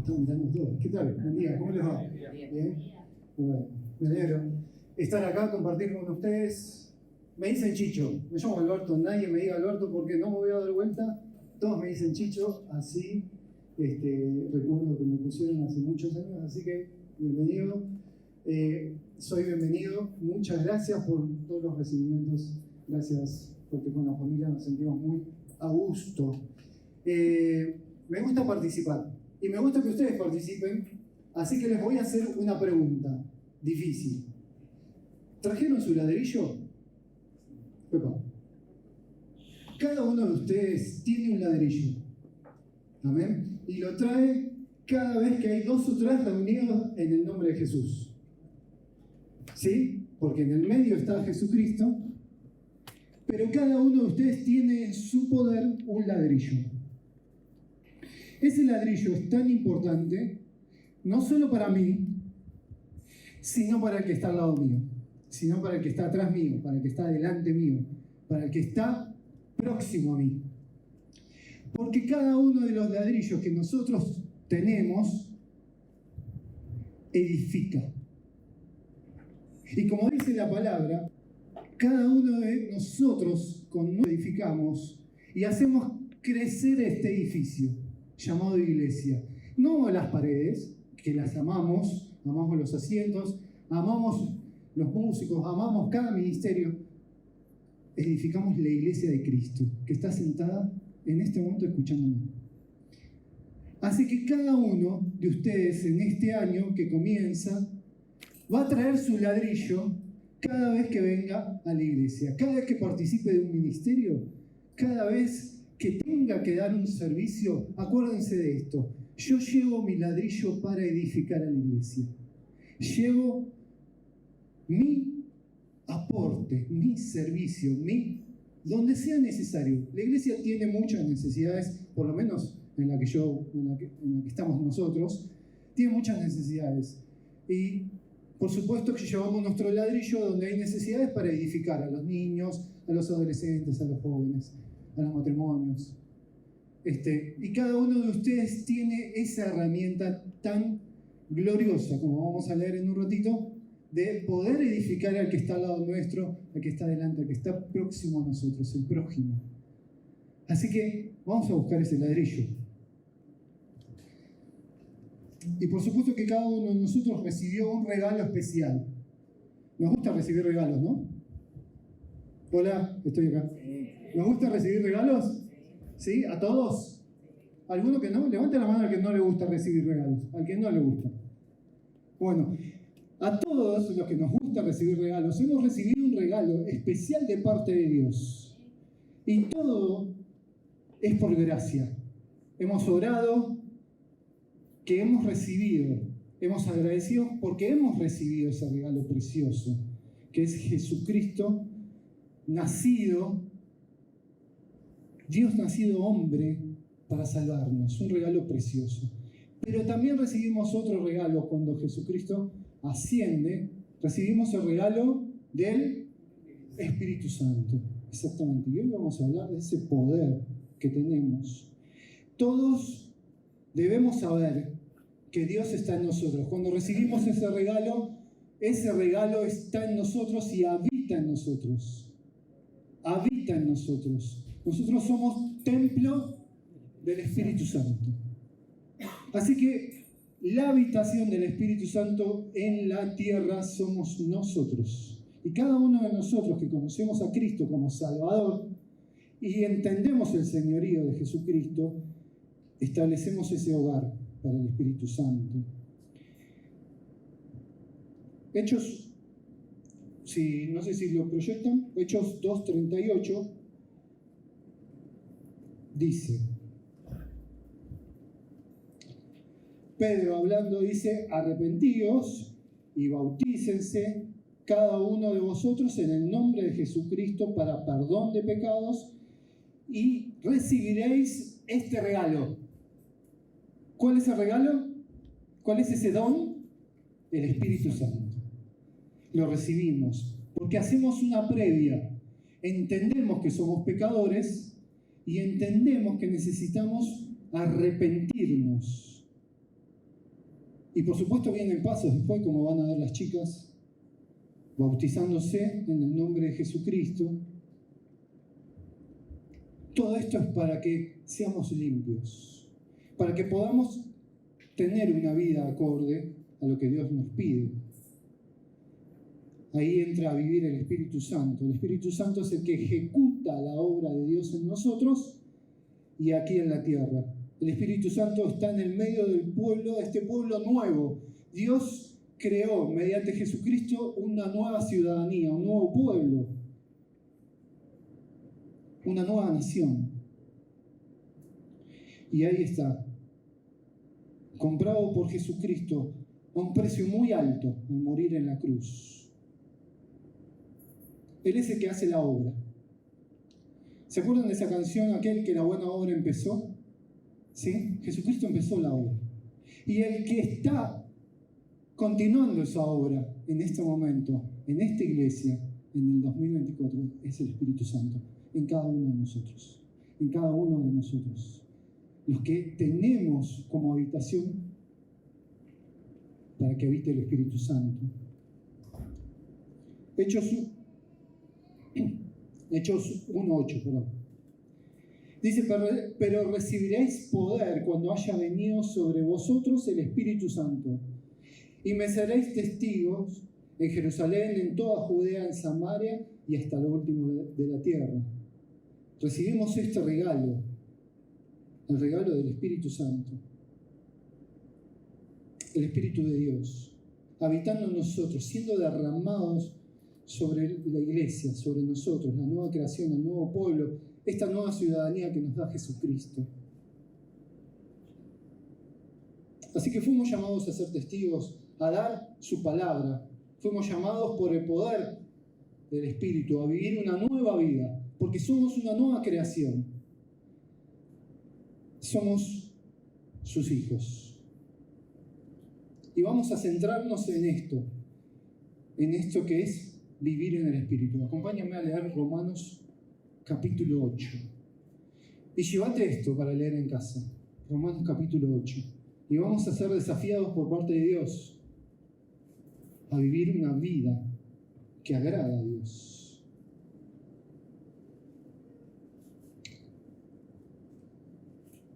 Estamos mirando todos. ¿Qué tal? Buen día, ¿cómo les va? Bien. Bueno, me alegro estar acá, compartir con ustedes. Me dicen Chicho, me llamo Alberto, nadie me diga Alberto porque no me voy a dar vuelta. Todos me dicen Chicho, así recuerdo que me pusieron hace muchos años, así que bienvenido. Soy bienvenido, muchas gracias por todos los recibimientos, gracias porque con la familia nos sentimos muy a gusto. Me gusta participar y me gusta que ustedes participen, así que les voy a hacer una pregunta difícil. ¿Trajeron su ladrillo? Pepa. Cada uno de ustedes tiene un ladrillo, ¿amén? Y lo trae cada vez que hay 2 o 3 reunidos en el nombre de Jesús. ¿Sí? Porque en el medio está Jesucristo, pero cada uno de ustedes tiene en su poder un ladrillo. Ese ladrillo es tan importante, no solo para mí, sino para el que está al lado mío, sino para el que está atrás mío, para el que está delante mío, para el que está próximo a mí. Porque cada uno de los ladrillos que nosotros tenemos edifica. Y como dice la palabra, cada uno de nosotros edificamos y hacemos crecer este edificio llamado iglesia. No las paredes, que las amamos los asientos, amamos los músicos, amamos cada ministerio. Edificamos la iglesia de Cristo, que está sentada en este momento escuchándome. Así que cada uno de ustedes en este año que comienza va a traer su ladrillo cada vez que venga a la iglesia, cada vez que participe de un ministerio, cada vez que tenga que dar un servicio. Acuérdense de esto: yo llevo mi ladrillo para edificar a la iglesia, llevo mi aporte, mi servicio, donde sea necesario. La iglesia tiene muchas necesidades, por lo menos en la que estamos nosotros, tiene muchas necesidades. Y por supuesto que llevamos nuestro ladrillo donde hay necesidades para edificar a los niños, a los adolescentes, a los jóvenes, a los matrimonios. Y cada uno de ustedes tiene esa herramienta tan gloriosa, como vamos a leer en un ratito, de poder edificar al que está al lado nuestro, al que está delante, al que está próximo a nosotros, el prójimo. Así que vamos a buscar ese ladrillo. Y por supuesto que cada uno de nosotros recibió un regalo especial. Nos gusta recibir regalos, ¿no? Hola, estoy acá. ¿Nos gusta recibir regalos? ¿Sí? ¿A todos? ¿Alguno que no? Levante la mano al que no le gusta recibir regalos. Al que no le gusta. Bueno, a todos los que nos gusta recibir regalos, hemos recibido un regalo especial de parte de Dios. Y todo es por gracia. Hemos orado, que hemos recibido, hemos agradecido porque hemos recibido ese regalo precioso, que es Jesucristo nacido, Dios nacido hombre para salvarnos, un regalo precioso. Pero también recibimos otro regalo cuando Jesucristo asciende, recibimos el regalo del Espíritu Santo. Exactamente. Y hoy vamos a hablar de ese poder que tenemos. Todos debemos saber que Dios está en nosotros. Cuando recibimos ese regalo está en nosotros y habita en nosotros. Habita en nosotros. Nosotros somos templo del Espíritu Santo. Así que la habitación del Espíritu Santo en la tierra somos nosotros. Y cada uno de nosotros que conocemos a Cristo como Salvador y entendemos el señorío de Jesucristo, establecemos ese hogar para el Espíritu Santo. Hechos, no sé si lo proyectan, Hechos 2:38 dice, Pedro hablando dice: arrepentíos y bautícense cada uno de vosotros en el nombre de Jesucristo para perdón de pecados y recibiréis este regalo. ¿Cuál es el regalo? ¿Cuál es ese don? El Espíritu Santo. Lo recibimos porque hacemos una previa. Entendemos que somos pecadores y entendemos que necesitamos arrepentirnos. Y por supuesto vienen pasos después, como van a ver las chicas, bautizándose en el nombre de Jesucristo. Todo esto es para que seamos limpios, para que podamos tener una vida acorde a lo que Dios nos pide. Ahí entra a vivir el Espíritu Santo. El Espíritu Santo es el que ejecuta la obra de Dios en nosotros y aquí en la tierra. El Espíritu Santo está en el medio del pueblo, de este pueblo nuevo. Dios creó mediante Jesucristo una nueva ciudadanía, un nuevo pueblo, una nueva nación. Y ahí está, comprado por Jesucristo a un precio muy alto, al morir en la cruz. Él es el que hace la obra. ¿Se acuerdan de esa canción, aquel que la buena obra empezó? ¿Sí? Jesucristo empezó la obra. Y el que está continuando esa obra en este momento, en esta iglesia, en el 2024, es el Espíritu Santo, en cada uno de nosotros. En cada uno de nosotros. Los que tenemos como habitación para que habite el Espíritu Santo. Hechos 1:8, perdón. Dice, pero recibiréis poder cuando haya venido sobre vosotros el Espíritu Santo. Y me seréis testigos en Jerusalén, en toda Judea, en Samaria y hasta lo último de la tierra. Recibimos este regalo, el regalo del Espíritu Santo. El Espíritu de Dios, habitando en nosotros, siendo derramados sobre la iglesia, sobre nosotros, la nueva creación, el nuevo pueblo, esta nueva ciudadanía que nos da Jesucristo. Así que fuimos llamados a ser testigos, a dar su palabra. Fuimos llamados por el poder del Espíritu a vivir una nueva vida, porque somos una nueva creación. Somos sus hijos. Y vamos a centrarnos en esto que es vivir en el Espíritu. Acompáñame a leer Romanos capítulo 8. Y llévate esto para leer en casa. Romanos capítulo 8. Y vamos a ser desafiados por parte de Dios a vivir una vida que agrada a Dios.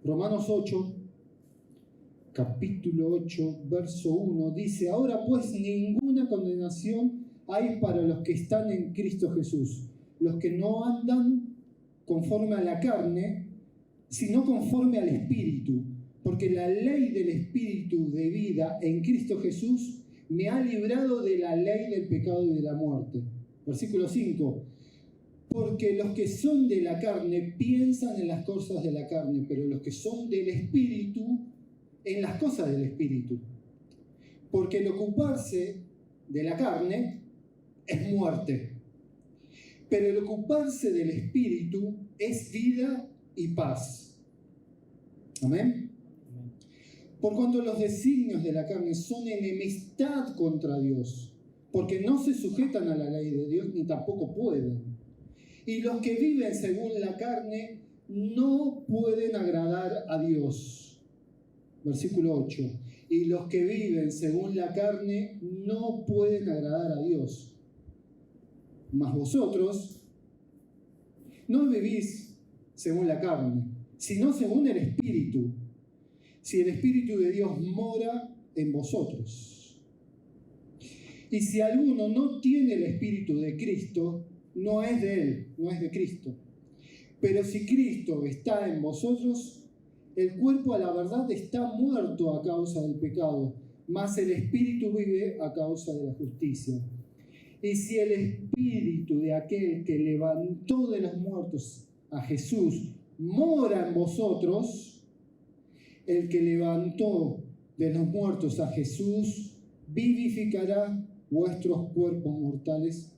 Romanos 8, capítulo 8, verso 1, dice: ahora pues ninguna condenación hay para los que están en Cristo Jesús, los que no andan conforme a la carne, sino conforme al Espíritu, porque la ley del Espíritu de vida en Cristo Jesús me ha librado de la ley del pecado y de la muerte. Versículo 5. Porque los que son de la carne piensan en las cosas de la carne, pero los que son del Espíritu, en las cosas del Espíritu. Porque el ocuparse de la carne es muerte, pero el ocuparse del Espíritu es vida y paz. Amén. Por cuanto los designios de la carne son enemistad contra Dios, porque no se sujetan a la ley de Dios ni tampoco pueden. Y los que viven según la carne no pueden agradar a Dios. Versículo 8. Y los que viven según la carne no pueden agradar a Dios. Mas vosotros no vivís según la carne, sino según el Espíritu, si el Espíritu de Dios mora en vosotros. Y si alguno no tiene el Espíritu de Cristo, no es de él, no es de Cristo. Pero si Cristo está en vosotros, el cuerpo a la verdad está muerto a causa del pecado, mas el Espíritu vive a causa de la justicia. Y si el Espíritu de aquel que levantó de los muertos a Jesús mora en vosotros, el que levantó de los muertos a Jesús vivificará vuestros cuerpos mortales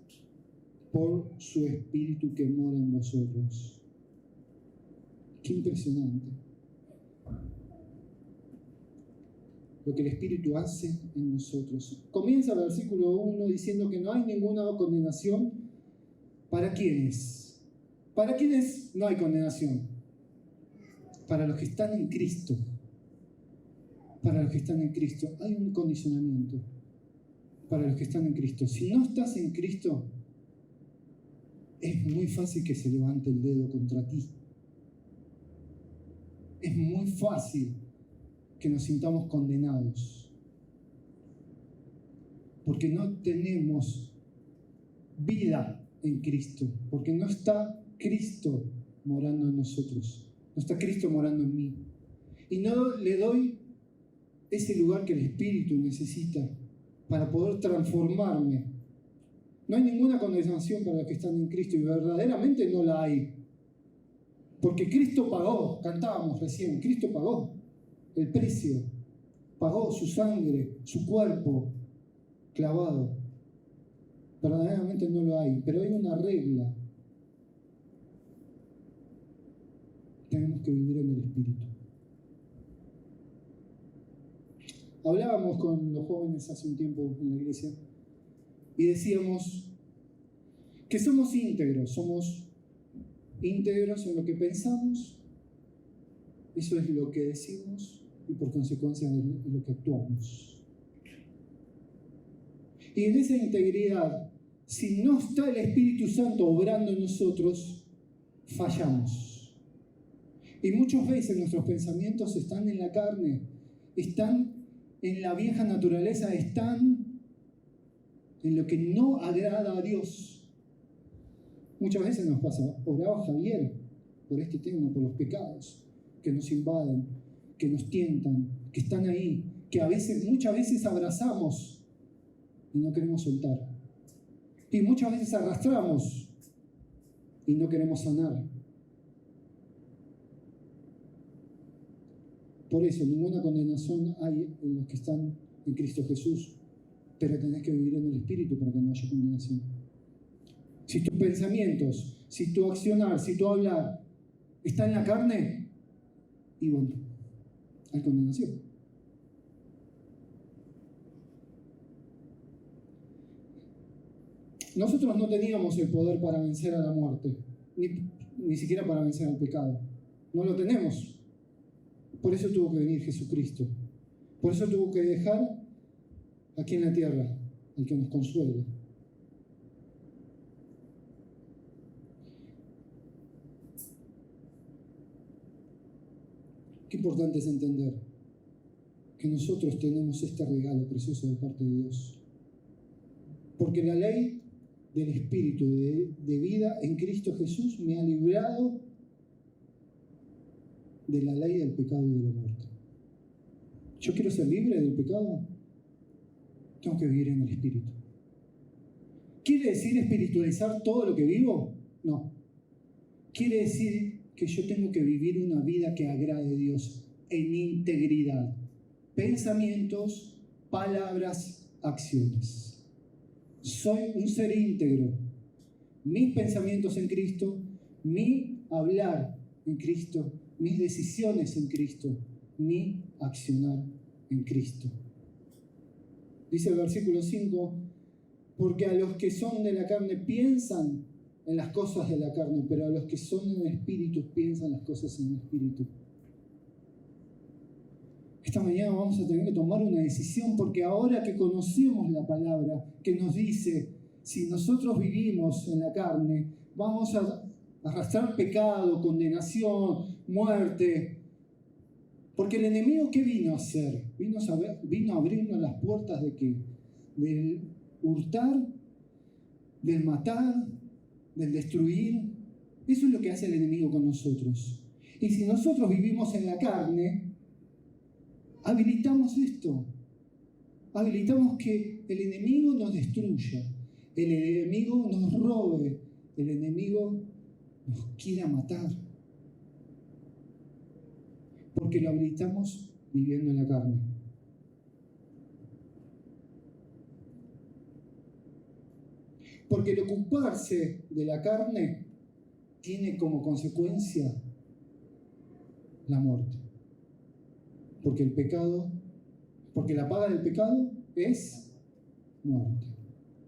por su Espíritu que mora en vosotros. Qué impresionante lo que el Espíritu hace en nosotros. Comienza el versículo 1 diciendo que no hay ninguna condenación. ¿Para quiénes? ¿Para quiénes no hay condenación? Para los que están en Cristo. para los que están en Cristo. Hay un condicionamiento para los que están en Cristo. Si no estás en Cristo, es muy fácil que se levante el dedo contra ti. Es muy fácil que nos sintamos condenados. Porque no tenemos vida en Cristo. Porque no está Cristo morando en nosotros. No está Cristo morando en mí. Y no le doy ese lugar que el Espíritu necesita para poder transformarme. No hay ninguna condenación para los que están en Cristo, y verdaderamente no la hay. Porque Cristo pagó, cantábamos recién, Cristo pagó el precio, pagó su sangre, su cuerpo clavado. Verdaderamente no lo hay, pero hay una regla. Tenemos que vivir en el Espíritu. Hablábamos con los jóvenes hace un tiempo en la iglesia y decíamos que somos íntegros en lo que pensamos, eso es lo que decimos y por consecuencia es lo que actuamos. Y en esa integridad, si no está el Espíritu Santo obrando en nosotros, fallamos. Y muchas veces nuestros pensamientos están en la carne, están en la vieja naturaleza, están en lo que no agrada a Dios. Muchas veces nos pasa, oraba Javier por este tema, por los pecados que nos invaden, que nos tientan, que están ahí, que muchas veces abrazamos y no queremos soltar. Y muchas veces arrastramos y no queremos sanar. Por eso, ninguna condenación hay en los que están en Cristo Jesús, pero tenés que vivir en el Espíritu para que no haya condenación. Si tus pensamientos, si tu accionar, si tu hablar está en la carne, y bueno, hay condenación. Nosotros no teníamos el poder para vencer a la muerte, ni siquiera para vencer al pecado. No lo tenemos. Por eso tuvo que venir Jesucristo. Por eso tuvo que dejar aquí en la tierra al que nos consuela. Qué importante es entender que nosotros tenemos este regalo precioso de parte de Dios. Porque la ley del Espíritu de vida en Cristo Jesús me ha librado de la ley del pecado y de la muerte. ¿Yo quiero ser libre del pecado? Tengo que vivir en el Espíritu. ¿Quiere decir espiritualizar todo lo que vivo? No. Quiere decir que yo tengo que vivir una vida que agrade a Dios en integridad. Pensamientos, palabras, acciones. Soy un ser íntegro. Mis pensamientos en Cristo, mi hablar en Cristo, mis decisiones en Cristo, mi accionar en Cristo. Dice el versículo 5, porque a los que son de la carne piensan en las cosas de la carne, pero a los que son en el Espíritu piensan las cosas en el Espíritu. Esta mañana vamos a tener que tomar una decisión, porque ahora que conocemos la palabra que nos dice, si nosotros vivimos en la carne, vamos a arrastrar pecado, condenación, muerte. Porque el enemigo, ¿qué vino a hacer? Vino a abrirnos las puertas de ¿qué? Del hurtar, del matar, del destruir. Eso es lo que hace el enemigo con nosotros. Y si nosotros vivimos en la carne, habilitamos esto. Habilitamos que el enemigo nos destruya, el enemigo nos robe, el enemigo nos quiera matar. Porque lo habilitamos viviendo en la carne. Porque el ocuparse de la carne tiene como consecuencia la muerte. Porque la paga del pecado es muerte.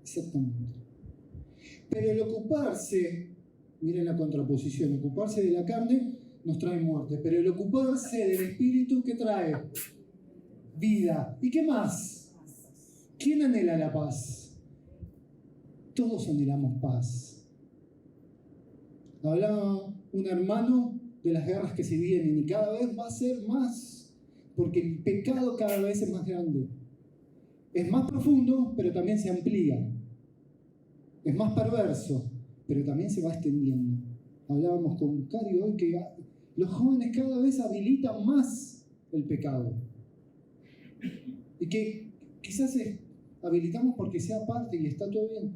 Exactamente. Pero el ocuparse, miren la contraposición, ocuparse de la carne nos trae muerte, pero el ocuparse del Espíritu, ¿qué trae? vida. ¿Y qué más? ¿Quién anhela la paz? Todos anhelamos paz. Hablaba un hermano de las guerras que se vienen y cada vez va a ser más, porque el pecado cada vez es más grande. Es más profundo, pero también se amplía. Es más perverso, pero también se va extendiendo. Hablábamos con Cari hoy que los jóvenes cada vez habilitan más el pecado. Y que quizás habilitamos porque sea parte y está todo bien.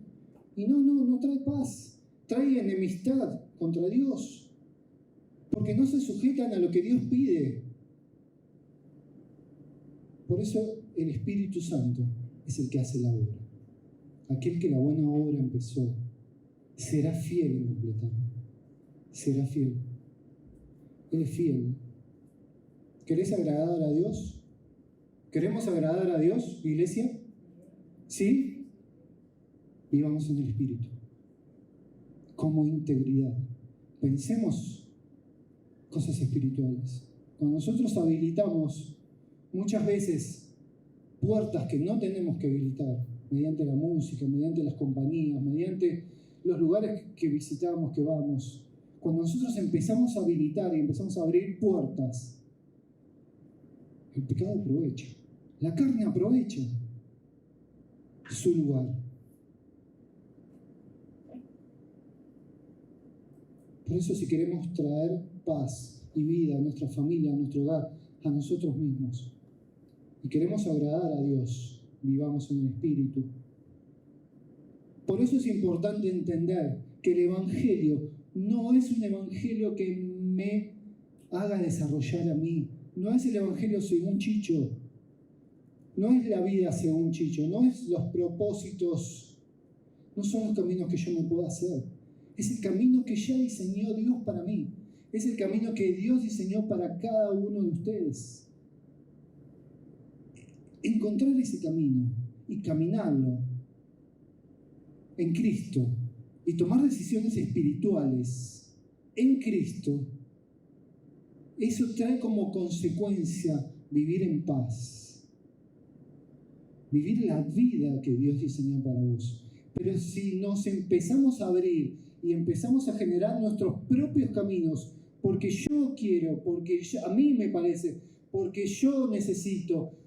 Y no trae paz. Trae enemistad contra Dios. Porque no se sujetan a lo que Dios pide. Por eso el Espíritu Santo es el que hace la obra. Aquel que la buena obra empezó, será fiel en completar. Será fiel. Él es fiel. ¿Querés agradar a Dios? ¿Queremos agradar a Dios, iglesia? ¿Sí? Vivamos en el Espíritu. Como integridad. Pensemos cosas espirituales. Cuando nosotros habilitamos muchas veces puertas que no tenemos que habilitar, mediante la música, mediante las compañías, mediante los lugares que visitamos, que vamos, cuando nosotros empezamos a habilitar y empezamos a abrir puertas, el pecado aprovecha, la carne aprovecha su lugar. Por eso, si queremos traer paz y vida a nuestra familia, a nuestro hogar, a nosotros mismos, y queremos agradar a Dios, vivamos en el Espíritu. Por eso es importante entender que el Evangelio no es un Evangelio que me haga desarrollar a mí. No es el Evangelio según Chicho. No es la vida según Chicho. No es los propósitos. No son los caminos que yo me puedo hacer. Es el camino que ya diseñó Dios para mí. Es el camino que Dios diseñó para cada uno de ustedes. Encontrar ese camino y caminarlo en Cristo y tomar decisiones espirituales en Cristo, eso trae como consecuencia vivir en paz, vivir la vida que Dios diseñó para vos. Pero si nos empezamos a abrir y empezamos a generar nuestros propios caminos, porque yo quiero, porque a mí me parece, porque yo necesito,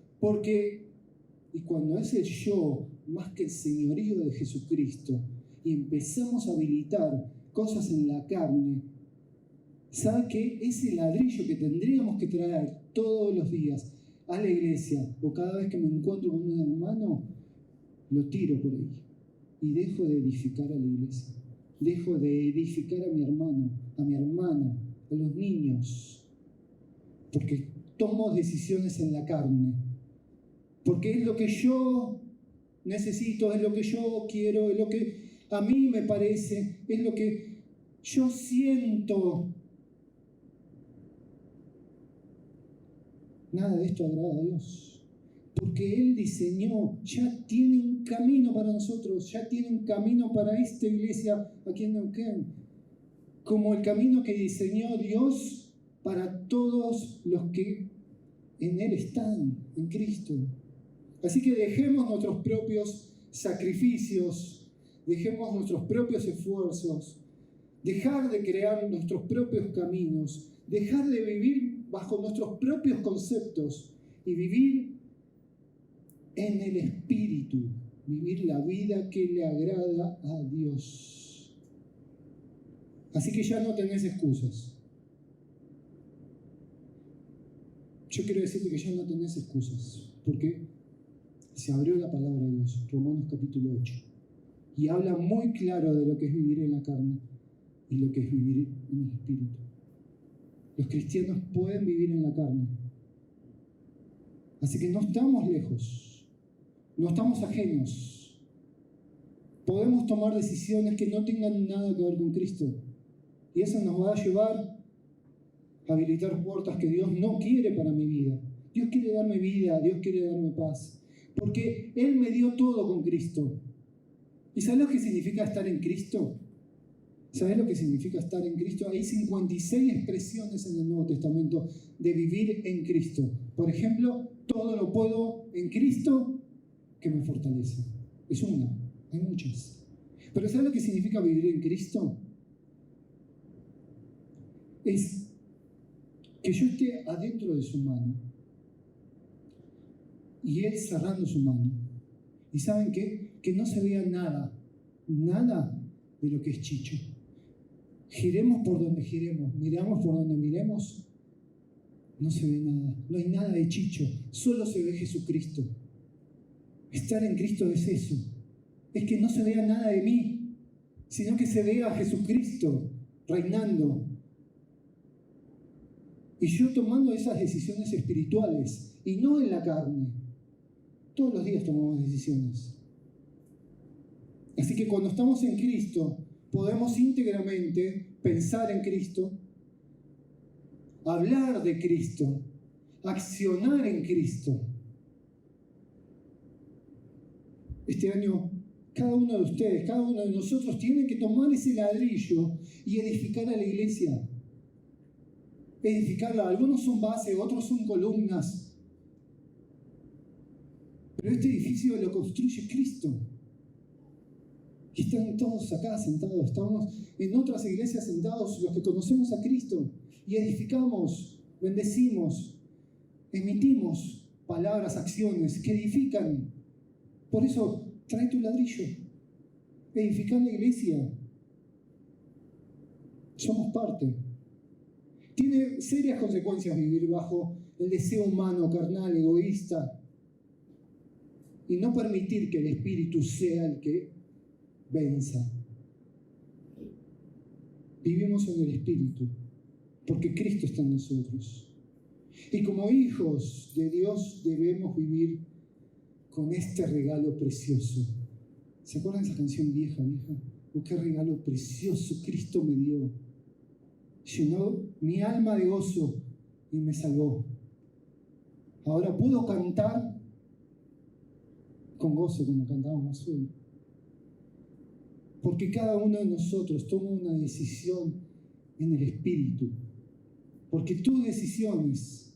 y cuando es el yo más que el señorío de Jesucristo y empezamos a habilitar cosas en la carne, ¿sabe qué? Ese ladrillo que tendríamos que traer todos los días a la iglesia o cada vez que me encuentro con un hermano, lo tiro por ahí y dejo de edificar a la iglesia, dejo de edificar a mi hermano, a mi hermana, a los niños, porque tomo decisiones en la carne, porque es lo que yo necesito, es lo que yo quiero, es lo que a mí me parece, es lo que yo siento. Nada de esto agrada a Dios, porque Él diseñó, ya tiene un camino para nosotros, ya tiene un camino para esta iglesia aquí en Neuquén, como el camino que diseñó Dios para todos los que en Él están, en Cristo. Así que dejemos nuestros propios sacrificios, dejemos nuestros propios esfuerzos, dejar de crear nuestros propios caminos, dejar de vivir bajo nuestros propios conceptos y vivir en el Espíritu, vivir la vida que le agrada a Dios. Así que ya no tenés excusas. Yo quiero decirte que ya no tenés excusas, porque se abrió la palabra de Dios, Romanos capítulo 8, y habla muy claro de lo que es vivir en la carne y lo que es vivir en el Espíritu. Los cristianos pueden vivir en la carne, así que no estamos lejos, no estamos ajenos. Podemos tomar decisiones que no tengan nada que ver con Cristo, y eso nos va a llevar a habilitar puertas que Dios no quiere para mi vida. Dios quiere darme vida, Dios quiere darme paz, porque Él me dio todo con Cristo. ¿Y sabes lo que significa estar en Cristo? ¿Sabés lo que significa estar en Cristo? Hay 56 expresiones en el Nuevo Testamento de vivir en Cristo. Por ejemplo, todo lo puedo en Cristo que me fortalece. Es una, hay muchas. Pero ¿sabés lo que significa vivir en Cristo? Es que yo esté adentro de su mano y Él cerrando su mano. ¿Y saben qué? Que no se vea nada de lo que es Chicho. Giremos por donde giremos, miramos por donde miremos, no se ve nada, no hay nada de Chicho, solo se ve Jesucristo. Estar en Cristo es eso, es que no se vea nada de mí, sino que se vea a Jesucristo reinando. Y yo tomando esas decisiones espirituales y no en la carne. Todos los días tomamos decisiones. Así que cuando estamos en Cristo, podemos íntegramente pensar en Cristo, hablar de Cristo, accionar en Cristo. Este año, cada uno de ustedes, cada uno de nosotros tiene que tomar ese ladrillo y edificar a la iglesia. Edificarla. Algunos son bases, otros son columnas. Pero este edificio lo construye Cristo. Y están todos acá sentados. Estamos en otras iglesias sentados, los que conocemos a Cristo. Y edificamos, bendecimos, emitimos palabras, acciones que edifican. Por eso, trae tu ladrillo. Edificar la iglesia. Somos parte. Tiene serias consecuencias vivir bajo el deseo humano, carnal, egoísta. Y no permitir que el Espíritu sea el que venza. Vivimos en el Espíritu, porque Cristo está en nosotros. Y como hijos de Dios debemos vivir con este regalo precioso. ¿Se acuerdan de esa canción vieja? Oh, qué regalo precioso Cristo me dio. Llenó mi alma de gozo y me salvó. Ahora puedo cantar con gozo como cantábamos hoy. Porque cada uno de nosotros toma una decisión en el Espíritu. Porque tus decisiones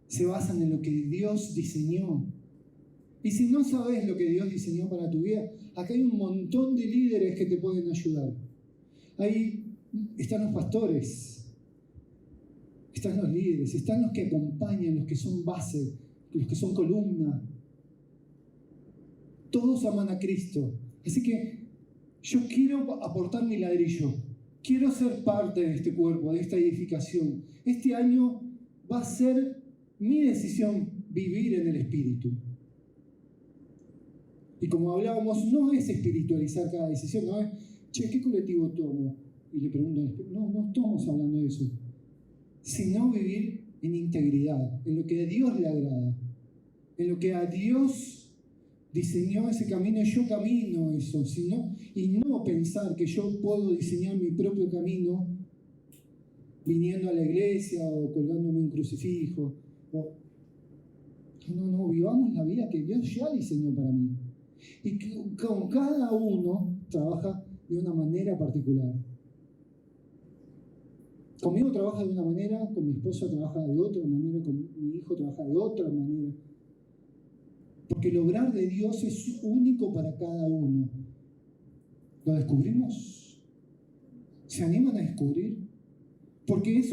se basan en lo que Dios diseñó. Y si no sabes lo que Dios diseñó para tu vida, acá hay un montón de líderes que te pueden ayudar. Ahí están los pastores, están los líderes, están los que acompañan, los que son base, los que son columna. Todos aman a Cristo. Así que yo quiero aportar mi ladrillo. Quiero ser parte de este cuerpo, de esta edificación. Este año va a ser mi decisión vivir en el Espíritu. Y como hablábamos, no es espiritualizar cada decisión, no es, che, ¿qué colectivo tomo? Y le pregunto al Espíritu. No estamos hablando de eso. Sino vivir en integridad, en lo que a Dios le agrada, en lo que a Dios diseñó ese camino y yo camino eso, y no pensar que yo puedo diseñar mi propio camino viniendo a la iglesia o colgándome un crucifijo. No, vivamos la vida que Dios ya diseñó para mí. Y con cada uno trabaja de una manera particular. Conmigo trabaja de una manera, con mi esposa trabaja de otra manera, con mi hijo trabaja de otra manera. Porque el obrar de Dios es único para cada uno. ¿Lo descubrimos? ¿Se animan a descubrir? Porque eso